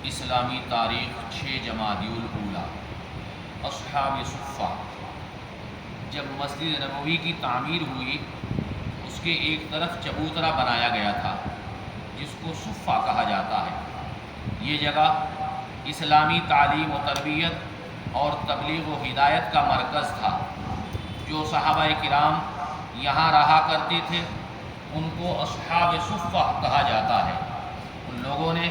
اسلامی تاریخ 6 جمادی الاولیٰ۔ اصحاب صفہ، جب مسجد نبوی کی تعمیر ہوئی اس کے ایک طرف چبوترا بنایا گیا تھا جس کو صفہ کہا جاتا ہے۔ یہ جگہ اسلامی تعلیم و تربیت اور تبلیغ و ہدایت کا مرکز تھا۔ جو صحابہ کرام یہاں رہا کرتے تھے ان کو اصحاب صفہ کہا جاتا ہے۔ ان لوگوں نے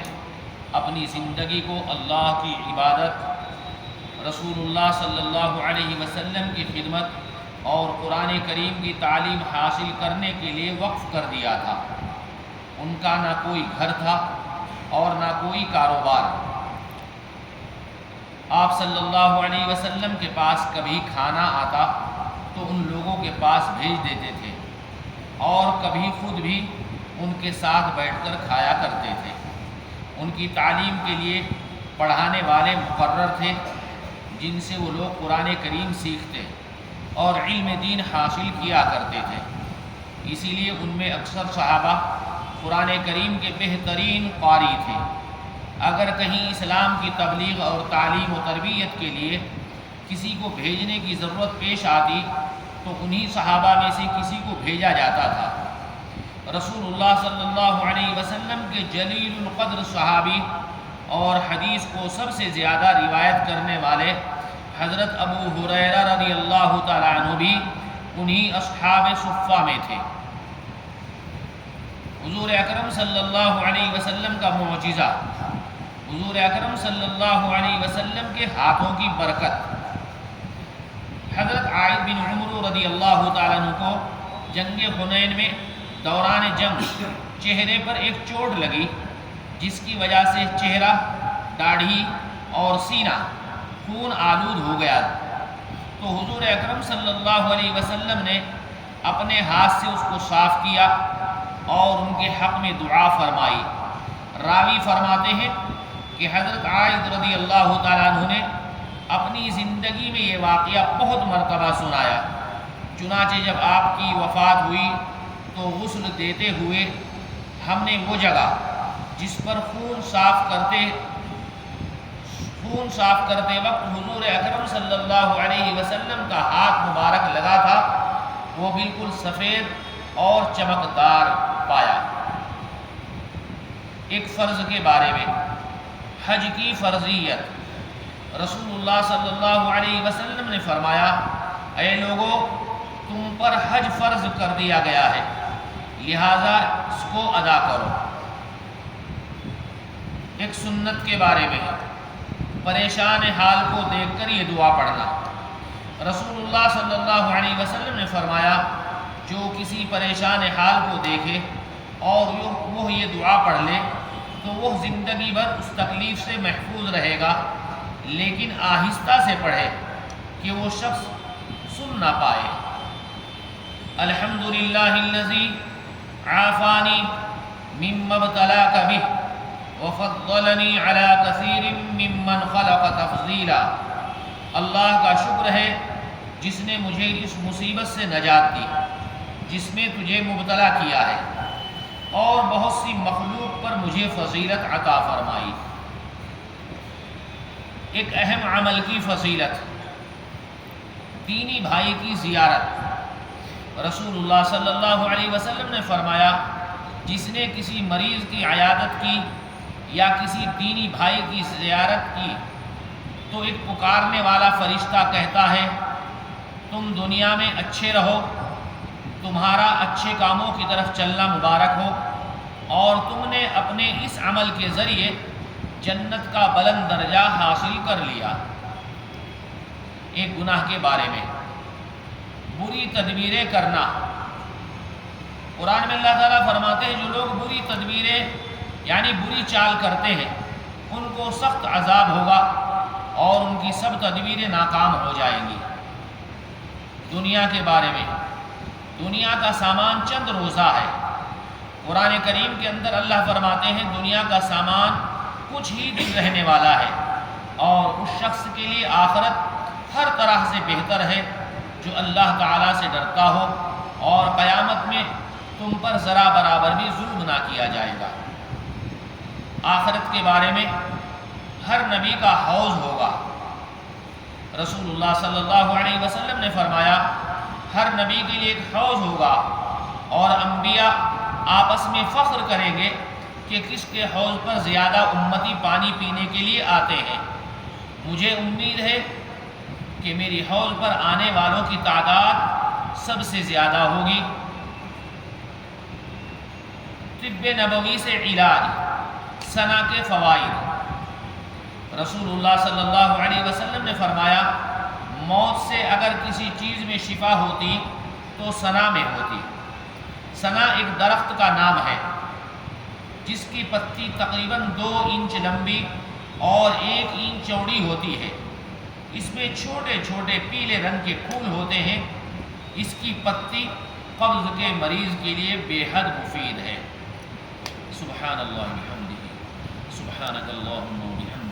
اپنی زندگی کو اللہ کی عبادت، رسول اللہ صلی اللہ علیہ وسلم کی خدمت اور قرآن کریم کی تعلیم حاصل کرنے کے لیے وقف کر دیا تھا۔ ان کا نہ کوئی گھر تھا اور نہ کوئی کاروبار۔ آپ صلی اللہ علیہ وسلم کے پاس کبھی کھانا آتا تو ان لوگوں کے پاس بھیج دیتے تھے اور کبھی خود بھی ان کے ساتھ بیٹھ کر کھایا کرتے تھے۔ ان کی تعلیم کے لیے پڑھانے والے مقرر تھے جن سے وہ لوگ قرآن کریم سیکھتے اور علم دین حاصل کیا کرتے تھے۔ اسی لیے ان میں اکثر صحابہ قرآن کریم کے بہترین قاری تھے۔ اگر کہیں اسلام کی تبلیغ اور تعلیم و تربیت کے لیے کسی کو بھیجنے کی ضرورت پیش آتی تو انہی صحابہ میں سے کسی کو بھیجا جاتا تھا۔ رسول اللہ صلی اللہ علیہ وسلم کے جلیل القدر صحابی اور حدیث کو سب سے زیادہ روایت کرنے والے حضرت ابو ہریرہ رضی اللہ تعالیٰ عنہ بھی انہی اصحاب صفہ میں تھے۔ حضور اکرم صلی اللہ علیہ وسلم کا معجزہ، حضور اکرم صلی اللہ علیہ وسلم کے ہاتھوں کی برکت۔ حضرت عائد بن عمر رضی اللہ تعالیٰ عنہ کو جنگ حنین میں دوران جنگ چہرے پر ایک چوٹ لگی جس کی وجہ سے چہرہ، داڑھی اور سینہ خون آلود ہو گیا، تو حضور اکرم صلی اللہ علیہ وسلم نے اپنے ہاتھ سے اس کو صاف کیا اور ان کے حق میں دعا فرمائی۔ راوی فرماتے ہیں کہ حضرت عائد رضی اللہ تعالیٰ عنہ نے اپنی زندگی میں یہ واقعہ بہت مرتبہ سنایا۔ چنانچہ جب آپ کی وفات ہوئی تو غسل دیتے ہوئے ہم نے وہ جگہ جس پر خون صاف کرتے وقت حضور اکرم صلی اللہ علیہ وسلم کا ہاتھ مبارک لگا تھا وہ بالکل سفید اور چمکدار پایا۔ ایک فرض کے بارے میں، حج کی فرضیت، رسول اللہ صلی اللہ علیہ وسلم نے فرمایا، اے لوگو، تم پر حج فرض کر دیا گیا ہے، لہذا اس کو ادا کرو۔ ایک سنت کے بارے میں، پریشان حال کو دیکھ کر یہ دعا پڑھنا۔ رسول اللہ صلی اللہ علیہ وسلم نے فرمایا، جو کسی پریشان حال کو دیکھے اور وہ یہ دعا پڑھ لے تو وہ زندگی بھر اس تکلیف سے محفوظ رہے گا، لیکن آہستہ سے پڑھے کہ وہ شخص سن نہ پائے۔ الحمدللہ الذی عافانی مما ابتلاک بہ وفضلنی علی کثیر ممن خلق تفضیلا۔ اللہ کا شکر ہے جس نے مجھے اس مصیبت سے نجات دی جس میں تجھے مبتلا کیا ہے، اور بہت سی مخلوق پر مجھے فضیلت عطا فرمائی۔ ایک اہم عمل کی فضیلت، دینی بھائی کی زیارت۔ رسول اللہ صلی اللہ علیہ وسلم نے فرمایا، جس نے کسی مریض کی عیادت کی یا کسی دینی بھائی کی زیارت کی تو ایک پکارنے والا فرشتہ کہتا ہے، تم دنیا میں اچھے رہو، تمہارا اچھے کاموں کی طرف چلنا مبارک ہو، اور تم نے اپنے اس عمل کے ذریعے جنت کا بلند درجہ حاصل کر لیا۔ ایک گناہ کے بارے میں، بری تدبیریں کرنا۔ قرآن میں اللہ تعالیٰ فرماتے ہیں، جو لوگ بری تدبیریں یعنی بری چال کرتے ہیں ان کو سخت عذاب ہوگا اور ان کی سب تدبیریں ناکام ہو جائیں گی۔ دنیا کے بارے میں، دنیا کا سامان چند روزہ ہے۔ قرآن کریم کے اندر اللہ فرماتے ہیں، دنیا کا سامان کچھ ہی دن رہنے والا ہے، اور اس شخص کے لیے آخرت ہر طرح سے بہتر ہے جو اللہ تعالیٰ سے ڈرتا ہو، اور قیامت میں تم پر ذرا برابر بھی ظلم نہ کیا جائے گا۔ آخرت کے بارے میں ہر نبی کا حوض ہوگا۔ رسول اللہ صلی اللہ علیہ وسلم نے فرمایا ہر نبی کے لیے ایک حوض ہوگا، اور انبیاء آپس میں فخر کریں گے کہ کس کے حوض پر زیادہ امتی پانی پینے کے لیے آتے ہیں۔ مجھے امید ہے کہ میری حوض پر آنے والوں کی تعداد سب سے زیادہ ہوگی۔ طب نبوی سے علاج، سنا کے فوائد۔ رسول اللہ صلی اللہ علیہ وسلم نے فرمایا موت سے اگر کسی چیز میں شفا ہوتی تو سنا میں ہوتی۔ سنا ایک درخت کا نام ہے جس کی پتی تقریباً 2 انچ لمبی اور 1 انچ چوڑی ہوتی ہے۔ اس میں چھوٹے چھوٹے پیلے رنگ کے پھول ہوتے ہیں۔ اس کی پتی قبض کے مریض کے لیے بے حد مفید ہے۔ سبحان اللہ بحمدہ، سبحانک اللہم و بحمدک۔